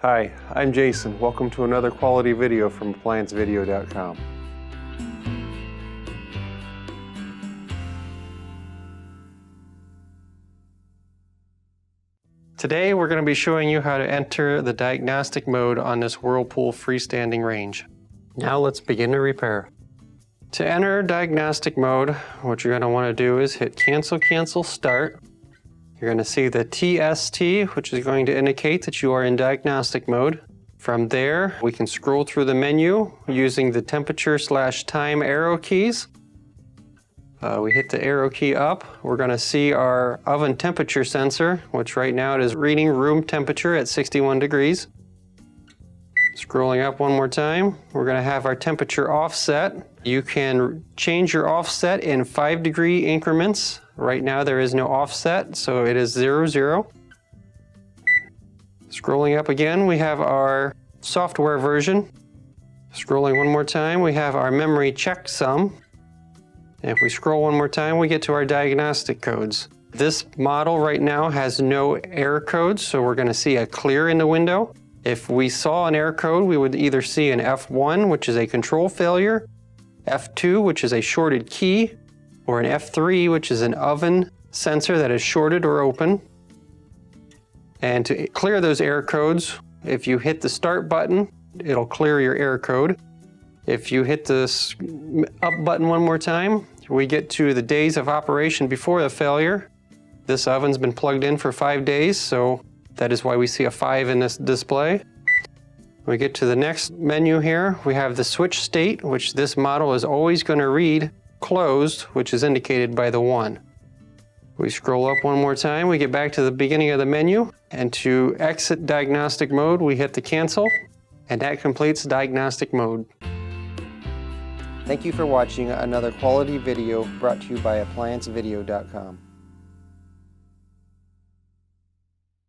Hi, I'm Jason. Welcome to another quality video from ApplianceVideo.com. Today we're going to be showing you how to enter the diagnostic mode on this Whirlpool freestanding range. Now let's begin to repair. To enter diagnostic mode, what you're going to want to do is hit cancel, cancel, start. You're going to see the TST, which is going to indicate that you are in diagnostic mode. From there, we can scroll through the menu using the temperature/time arrow keys. We hit the arrow key up. We're going to see our oven temperature sensor, which right now it is reading room temperature at 61 degrees. Scrolling up one more time, we're going to have our temperature offset. You can change your offset in 5-degree increments. Right now there is no offset, so it is 0, 0. Scrolling up again, we have our software version. Scrolling one more time, we have our memory checksum. And if we scroll one more time, we get to our diagnostic codes. This model right now has no error codes, so we're going to see a clear in the window. If we saw an error code, we would either see an F1, which is a control failure, F2, which is a shorted key, or an F3, which is an oven sensor that is shorted or open. And to clear those error codes, if you hit the start button, it'll clear your error code. If you hit the up button one more time, we get to the days of operation before the failure. This oven's been plugged in for 5 days, so that is why we see a 5 in this display. We get to the next menu here. We have the switch state, which this model is always going to read closed, which is indicated by the 1. We scroll up one more time, we get back to the beginning of the menu, and to exit diagnostic mode, we hit the cancel, and that completes diagnostic mode. Thank you for watching another quality video brought to you by ApplianceVideo.com.